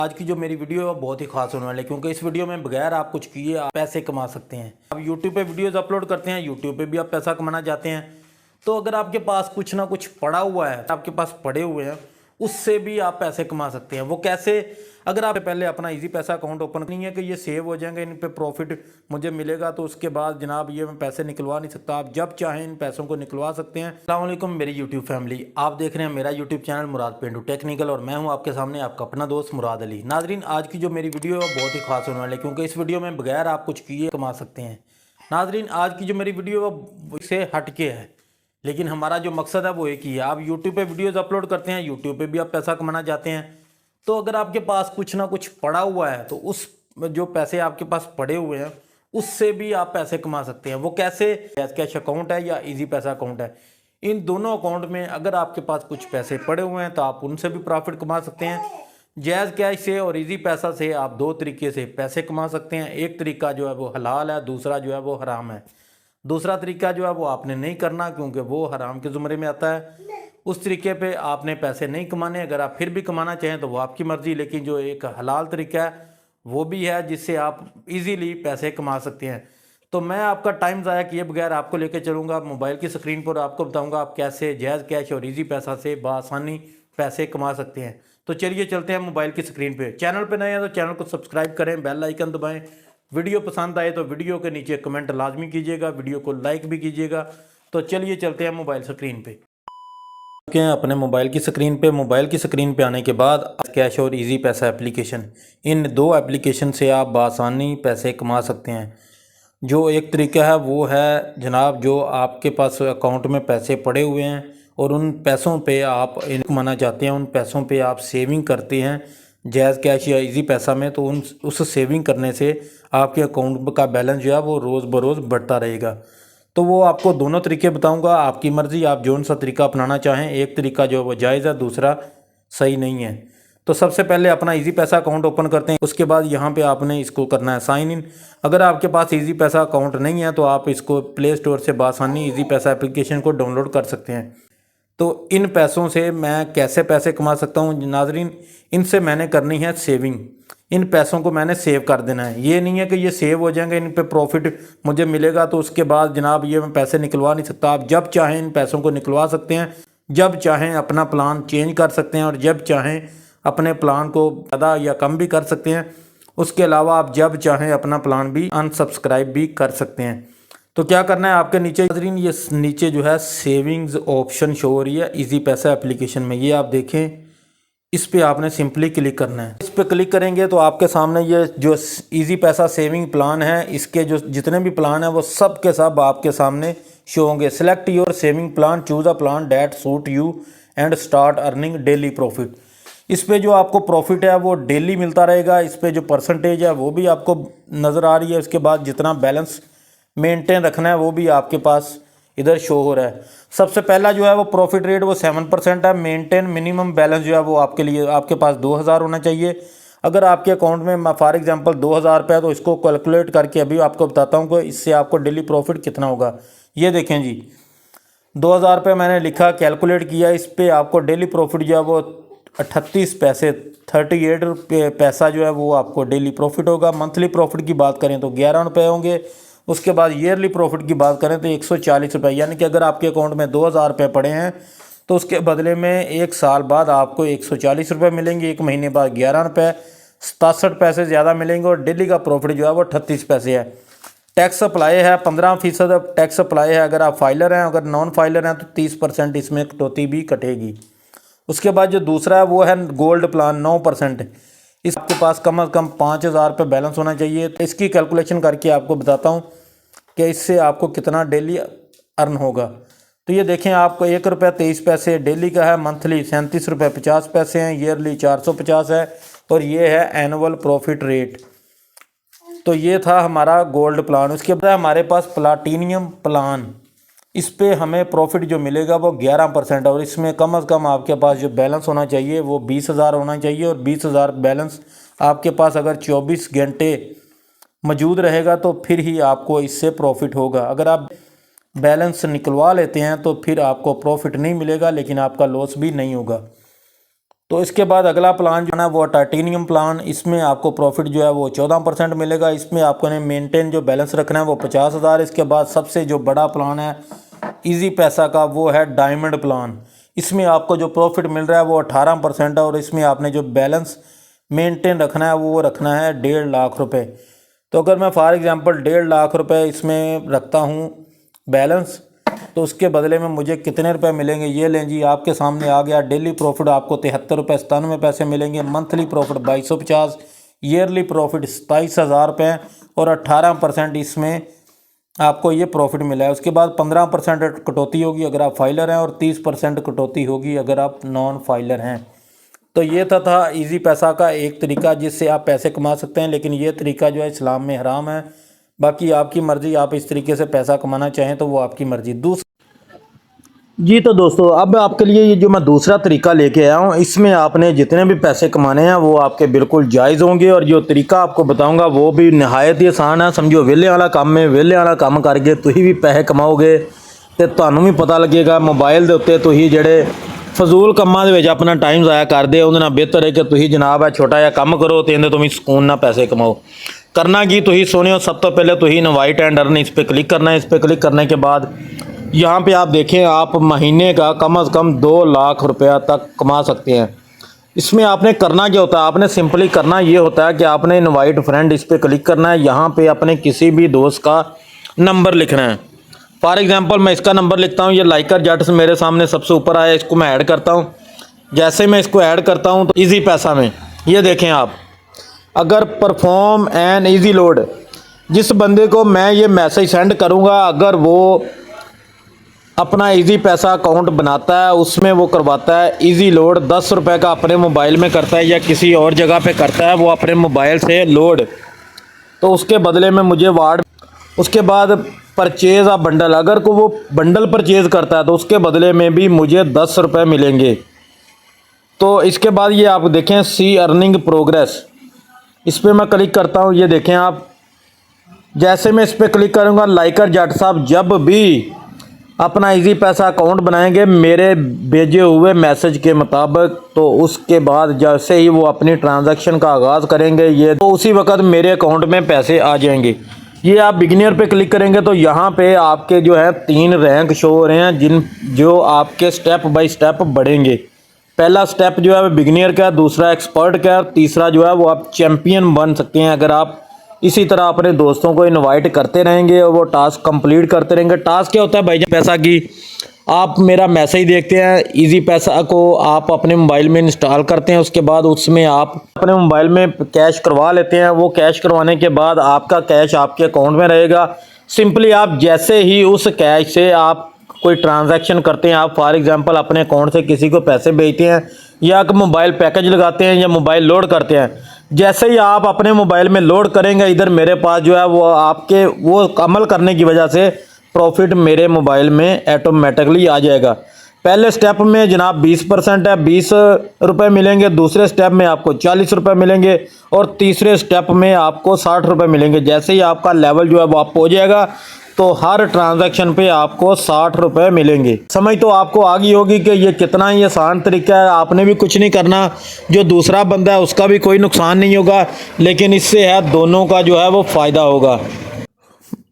आज की जो मेरी वीडियो है वो बहुत ही खास होने वाली है, क्योंकि इस वीडियो में बगैर आप कुछ किए आप पैसे कमा सकते हैं। आप यूट्यूब पे वीडियोस अपलोड करते हैं, यूट्यूब पे भी आप पैसा कमाना चाहते हैं, तो अगर आपके पास कुछ ना कुछ पड़ा हुआ है, आपके पास पड़े हुए हैं, उससे भी आप पैसे कमा सकते हैं। वो कैसे? अगर आप पहले अपना इजी पैसा अकाउंट ओपन नहीं है कि ये सेव हो जाएंगे, इन पे प्रॉफिट मुझे मिलेगा, तो उसके बाद जनाब ये मैं पैसे निकलवा नहीं सकता। आप जब चाहें इन पैसों को निकलवा सकते हैं। अस्सलाम वालेकुम मेरी यूट्यूब फैमिली, आप देख रहे हैं मेरा यूट्यूब चैनल मुराद पेंडू टेक्निकल, और मैं हूं आपके सामने आपका अपना दोस्त मुराद अली। नाजरीन, आज की जो मेरी वीडियो है वो बहुत ही खास होने वाली है, क्योंकि इस वीडियो में बगैर आप कुछ किए कमा सकते हैं। नाजरीन, आज की जो मेरी वीडियो है वो इससे हटके है, लेकिन हमारा जो मकसद है वो एक ही है। आप यूट्यूब पे वीडियोस अपलोड करते हैं, यूट्यूब पे भी आप पैसा कमाना चाहते हैं, तो अगर आपके पास कुछ ना कुछ पड़ा हुआ है, तो उस जो पैसे आपके पास पड़े हुए हैं उससे भी आप पैसे कमा सकते हैं। वो कैसे? कैश अकाउंट है या इजी पैसा अकाउंट है, इन दोनों अकाउंट में अगर आपके पास कुछ पैसे पड़े हुए हैं तो आप उनसे भी प्रॉफिट कमा सकते हैं। जैज़ कैश से और इजी पैसा से आप दो तरीके से पैसे कमा सकते हैं। एक तरीका जो है वो हलाल है, दूसरा जो है वो हराम है। दूसरा तरीका जो है वो आपने नहीं करना, क्योंकि वो हराम के ज़ुमरे में आता है। उस तरीके पे आपने पैसे नहीं कमाने। अगर आप फिर भी कमाना चाहें तो वो आपकी मर्ज़ी, लेकिन जो एक हलाल तरीका है वो भी है जिससे आप इजीली पैसे कमा सकते हैं। तो मैं आपका टाइम ज़ाया किए बगैर आपको लेके चलूँगा मोबाइल की स्क्रीन पर, आपको बताऊँगा आप कैसे जायज़ कैश और इजी पैसा से बआसानी पैसे कमा सकते हैं। तो चलिए चलते हैं मोबाइल की स्क्रीन पे। चैनल पे नए हैं तो चैनल को सब्सक्राइब करें, बेल आइकन दबाएं। वीडियो पसंद आए तो वीडियो के नीचे कमेंट लाजमी कीजिएगा, वीडियो को लाइक भी कीजिएगा। तो चलिए चलते हैं मोबाइल स्क्रीन पे। अपने मोबाइल की स्क्रीन पे। मोबाइल की स्क्रीन पे आने के बाद कैश और इजी पैसा एप्लीकेशन, इन दो एप्लीकेशन से आप बआसानी पैसे कमा सकते हैं। जो एक तरीका है वो है जनाब, जो आपके पास अकाउंट में पैसे पड़े हुए हैं और उन पैसों पे आप कमाना चाहते हैं, उन पैसों पे आप सेविंग करते हैं जैज़ कैश या इजी पैसा में, तो उस सेविंग करने से आपके अकाउंट का बैलेंस जो है वो रोज़ बरोज़ बढ़ता रहेगा। तो वो आपको दोनों तरीके बताऊंगा, आपकी मर्ज़ी आप जौन सा तरीका अपनाना चाहें। एक तरीका जो है वो जायज़ है, दूसरा सही नहीं है। तो सबसे पहले अपना इजी पैसा अकाउंट ओपन करते हैं। उसके बाद यहाँ पे आपने इसको करना है साइन इन। अगर आपके पास इजी पैसा अकाउंट नहीं है तो आप इसको प्ले स्टोर से बआसानी इजी पैसा एप्लीकेशन को डाउनलोड कर सकते हैं। तो इन पैसों से मैं कैसे पैसे कमा सकता हूँ नाजरीन? इनसे मैंने करनी है सेविंग। इन पैसों को मैंने सेव कर देना है। ये नहीं है कि ये सेव हो जाएंगे, इन पे प्रॉफिट मुझे मिलेगा तो उसके बाद जनाब ये मैं पैसे निकलवा नहीं सकता। आप जब चाहें इन पैसों को निकलवा सकते हैं, जब चाहें अपना प्लान चेंज कर सकते हैं, और जब चाहें अपने प्लान को ज़्यादा या कम भी कर सकते हैं। उसके अलावा आप जब चाहें अपना प्लान भी अनसब्सक्राइब भी कर सकते हैं। तो क्या करना है, आपके नीचे नाज़रीन ये नीचे जो है सेविंग्स ऑप्शन शो हो रही है इजी पैसा एप्लीकेशन में, ये आप देखें। इस पे आपने सिंपली क्लिक करना है। इस पे क्लिक करेंगे तो आपके सामने ये जो इजी पैसा सेविंग प्लान है, इसके जो जितने भी प्लान हैं वो सब के सब आपके सामने शो होंगे। Select your saving plan, choose a plan that suit you and start earning daily profit. इस पे जो आपको प्रॉफिट है वो डेली मिलता रहेगा। इस पे जो परसेंटेज है वो भी आपको नज़र आ रही है। उसके बाद जितना बैलेंस मेंटेन रखना है वो भी आपके पास इधर शो हो रहा है। सबसे पहला जो है वो प्रॉफिट रेट वो 7% है। मेंटेन मिनिमम बैलेंस जो है वो आपके लिए आपके पास 2000 होना चाहिए। अगर आपके अकाउंट में फॉर एग्जांपल 2000 रुपये है तो इसको कैलकुलेट करके अभी आपको बताता हूँ कि इससे आपको डेली प्रॉफिट कितना होगा। ये देखें जी, 2000 रुपये मैंने लिखा, कैलकुलेट किया। इस पर आपको डेली प्रॉफिट जो है वो 38 पैसे 38 पैसा जो है वो आपको डेली प्रॉफिट होगा। मंथली प्रॉफिट की बात करें तो 11 रुपये होंगे। उसके बाद ईयरली प्रॉफिट की बात करें तो 140 रुपये, यानी कि अगर आपके अकाउंट में 2000 रुपये पड़े हैं तो उसके बदले में एक साल बाद आपको 140 रुपये मिलेंगे, एक महीने बाद 11 रुपये, 67 पैसे ज़्यादा मिलेंगे, और डेली का प्रॉफिट जो है वो 38 पैसे है। टैक्स अप्लाई है 15% टैक्स अप्लाई है अगर आप फाइलर हैं। अगर नॉन फाइलर हैं तो 30% इसमें कटौती भी कटेगी। उसके बाद जो दूसरा है वो है गोल्ड प्लान 9%। इस आपके पास कम से कम 5000 रुपये बैलेंस होना चाहिए। तो इसकी कैलकुलेशन करके आपको बताता हूँ कि इससे आपको कितना डेली अर्न होगा। तो ये देखें, आपको 1 रुपये 23 पैसे डेली का है, मंथली 37 रुपये 50 पैसे हैं, ईयरली 450 है, और ये है एनुअल प्रॉफिट रेट। तो ये था हमारा गोल्ड प्लान। उसके बाद हमारे पास प्लाटीनियम प्लान, इस पे हमें प्रॉफिट जो मिलेगा वो 11%, और इसमें कम से कम आपके पास जो बैलेंस होना चाहिए वो 20,000 होना चाहिए। और 20,000 बैलेंस आपके पास अगर 24 घंटे मौजूद रहेगा तो फिर ही आपको इससे प्रॉफिट होगा। अगर आप बैलेंस निकलवा लेते हैं तो फिर आपको प्रॉफिट नहीं मिलेगा, लेकिन आपका लॉस भी नहीं होगा। तो इसके बाद अगला प्लान जो है ना वो टाइटेनियम प्लान। इसमें आपको प्रॉफिट जो है वो 14% मिलेगा। इसमें आपको ने मेंटेन जो बैलेंस रखना है वो 50,000। इसके बाद सबसे जो बड़ा प्लान है इजी पैसा का वो है डायमंड प्लान। इसमें आपको जो प्रॉफिट मिल रहा है वो 18% है और इसमें आपने जो बैलेंस मेंटेन रखना है वो रखना है 1.5 लाख रुपए। तो अगर मैं फॉर एग्जांपल 1.5 लाख रुपए इसमें रखता हूँ बैलेंस, तो उसके बदले में मुझे कितने रुपए मिलेंगे ये लें जी, आपके सामने आ गया। डेली प्रॉफिट आपको 73 रुपये 97 पैसे मिलेंगे। मंथली प्रॉफिट 2250, ईयरली प्रॉफिट 27,000 रुपये और 18% इसमें आपको ये प्रॉफिट मिला है। उसके बाद 15% कटौती होगी अगर आप फाइलर हैं और 30% कटौती होगी अगर आप नॉन फाइलर हैं। तो ये था इजी पैसा का एक तरीका जिससे आप पैसे कमा सकते हैं, लेकिन ये तरीका जो है इस्लाम में हराम है। बाकी आपकी मर्ज़ी, आप इस तरीके से पैसा कमाना चाहें तो वो आपकी मर्ज़ी। जी तो दोस्तों, अब आपके लिए ये जो मैं दूसरा तरीका लेके आया हूँ, इसमें आपने जितने भी पैसे कमाने हैं वो आपके बिल्कुल जायज़ होंगे। और जो तरीका आपको बताऊंगा वो भी नहायत ही आसान है। समझो वेले वाला काम है, वेले वाला काम करके तुही भी पैसे कमाओगे तो ਤੁਹਾਨੂੰ भी पता लगेगा मोबाइल के उत्ते तुही ਜਿਹੜੇ फजूल ਕੰਮਾਂ ਦੇ ਵਿੱਚ ਆਪਣਾ टाइम ज़ाया ਕਰਦੇ ਉਹਦੇ ਨਾਲ ਬਿਹਤਰ है कि तुही जनाब है छोटा ਜਿਹਾ ਕੰਮ करो तो ਇਹਦੇ ਤੋਂ ਵੀ ਸਕੂਨ ਨਾਲ पैसे कमाओ। करना की तुही सुनियो, सब तो पहले तुही इनवाइट एंड अर्न इस पर क्लिक करना है। इस पर क्लिक करने के बाद यहाँ पे आप देखें, आप महीने का कम से कम 2 लाख रुपया तक कमा सकते हैं। इसमें आपने करना क्या होता है, आपने सिंपली करना ये होता है कि आपने इनवाइट फ्रेंड इस पर क्लिक करना है। यहाँ पे अपने किसी भी दोस्त का नंबर लिखना है। फॉर एग्जांपल मैं इसका नंबर लिखता हूँ, ये लाइकर जट्स मेरे सामने सबसे ऊपर आया, इसको मैं ऐड करता हूँ। जैसे मैं इसको ऐड करता हूँ तो ईजी पैसा में ये देखें आप, अगर परफॉर्म एन ईजी लोड, जिस बंदे को मैं ये मैसेज सेंड करूँगा अगर वो अपना इजी पैसा अकाउंट बनाता है, उसमें वो करवाता है इजी लोड 10 रुपये का अपने मोबाइल में करता है या किसी और जगह पे करता है वो अपने मोबाइल से लोड, तो उसके बदले में मुझे वार्ड। उसके बाद परचेज़ आ बंडल, अगर को वो बंडल परचेज़ करता है तो उसके बदले में भी मुझे 10 रुपये मिलेंगे। तो इसके बाद ये आप देखें सी अर्निंग प्रोग्रेस, इस पर मैं क्लिक करता हूँ। ये देखें आप, जैसे मैं इस पर क्लिक करूँगा, लाइकर जट साहब जब भी अपना इजी पैसा अकाउंट बनाएंगे मेरे भेजे हुए मैसेज के मुताबिक, तो उसके बाद जैसे ही वो अपनी ट्रांजैक्शन का आगाज़ करेंगे ये, तो उसी वक्त मेरे अकाउंट में पैसे आ जाएंगे। ये आप बिगिनियर पे क्लिक करेंगे तो यहाँ पे आपके जो है 3 रैंक शो हो रहे हैं जो आपके स्टेप बाय स्टेप बढ़ेंगे। पहला स्टेप जो है वो बिगिनियर का, दूसरा एक्सपर्ट का, और तीसरा जो है वो आप चैम्पियन बन सकते हैं अगर आप इसी तरह अपने दोस्तों को इनवाइट करते रहेंगे और वो टास्क कंप्लीट करते रहेंगे। टास्क क्या होता है भाईजान, पैसा की आप मेरा मैसेज देखते हैं, इजी पैसा को आप अपने मोबाइल में इंस्टॉल करते हैं, उसके बाद उसमें आप अपने मोबाइल में कैश करवा लेते हैं। वो कैश करवाने के बाद आपका कैश आपके अकाउंट में रहेगा। सिंपली आप जैसे ही उस कैश से आप कोई ट्रांजैक्शन करते हैं, आप फॉर एग्जांपल अपने अकाउंट से किसी को पैसे भेजते हैं या मोबाइल पैकेज लगाते हैं या मोबाइल लोड करते हैं, जैसे ही आप अपने मोबाइल में लोड करेंगे इधर मेरे पास जो है वो आपके वो अमल करने की वजह से प्रॉफिट मेरे मोबाइल में ऑटोमेटिकली आ जाएगा। पहले स्टेप में जनाब 20% है, 20 रुपये मिलेंगे। दूसरे स्टेप में आपको 40 रुपये मिलेंगे और तीसरे स्टेप में आपको 60 रुपये मिलेंगे। जैसे ही आपका लेवल जो है वो अप हो जाएगा तो हर ट्रांजैक्शन पे आपको 60 रुपये मिलेंगे। समझ तो आपको आ गई होगी कि ये कितना ही आसान तरीका है। आपने भी कुछ नहीं करना, जो दूसरा बंदा है उसका भी कोई नुकसान नहीं होगा, लेकिन इससे है दोनों का जो है वो फ़ायदा होगा।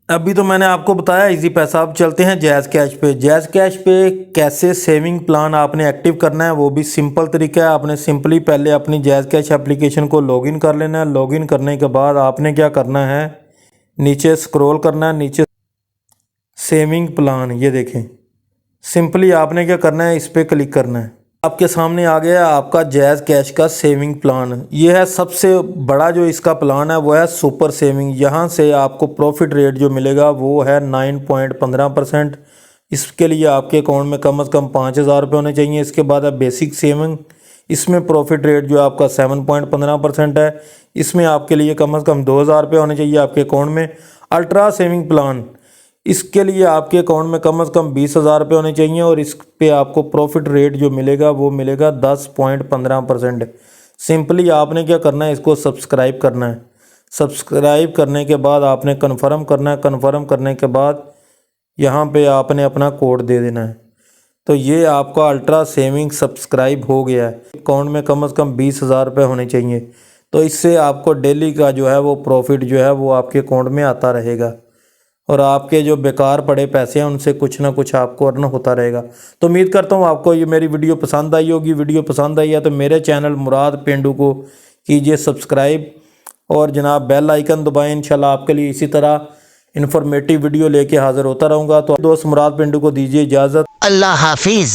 अभी तो मैंने आपको बताया इजी पैसा। अब चलते हैं जैज़ कैश पे। जैज़ कैश पे कैसे सेविंग प्लान आपने एक्टिव करना है वो भी सिंपल तरीका है। आपने सिंपली पहले अपनी जैज़ कैश एप्लीकेशन को लॉगिन कर लेना है। लॉगिन करने के बाद आपने क्या करना है, नीचे स्क्रॉल करना है, नीचे सेविंग प्लान ये देखें। सिंपली आपने क्या करना है, इस पर क्लिक करना है। आपके सामने आ गया आपका जैज़ कैश का सेविंग प्लान। ये है सबसे बड़ा जो इसका प्लान है वो है सुपर सेविंग। यहाँ से आपको प्रॉफिट रेट जो मिलेगा वो है 9.15%। इसके लिए आपके अकाउंट में कम से कम 5,000 रुपये होने चाहिए। इसके बाद है बेसिक सेविंग, इसमें प्रॉफिट रेट जो आपका 7.15% है। इसमें आपके लिए कम से कम 2,000 रुपये होने चाहिए आपके अकाउंट में। अल्ट्रा सेविंग प्लान, इसके लिए आपके अकाउंट में कम से कम 20,000 रुपये होने चाहिए और इस पे आपको प्रॉफिट रेट जो मिलेगा वो मिलेगा 10.15%। सिंपली आपने क्या करना है, इसको सब्सक्राइब करना है। सब्सक्राइब करने के बाद आपने कन्फर्म करना है। कन्फर्म करने के बाद यहाँ पे आपने अपना कोड दे देना है। तो ये आपका अल्ट्रा सेविंग सब्सक्राइब हो गया है। अकाउंट में कम से कम 20,000 रुपये होने चाहिए। तो इससे आपको डेली का जो है वो प्रॉफिट जो है वो आपके अकाउंट में आता रहेगा और आपके जो बेकार पड़े पैसे हैं उनसे कुछ ना कुछ आपको अर्न होता रहेगा। तो उम्मीद करता हूँ आपको ये मेरी वीडियो पसंद आई होगी। वीडियो पसंद आई है तो मेरे चैनल मुराद पेंडू को कीजिए सब्सक्राइब और जनाब बेल आइकन दबाएं। इंशाल्लाह आपके लिए इसी तरह इन्फॉर्मेटिव वीडियो लेके हाजिर होता रहूँगा। तो दोस्त मुराद पेंडू को दीजिए इजाज़त। अल्लाह हाफिज़।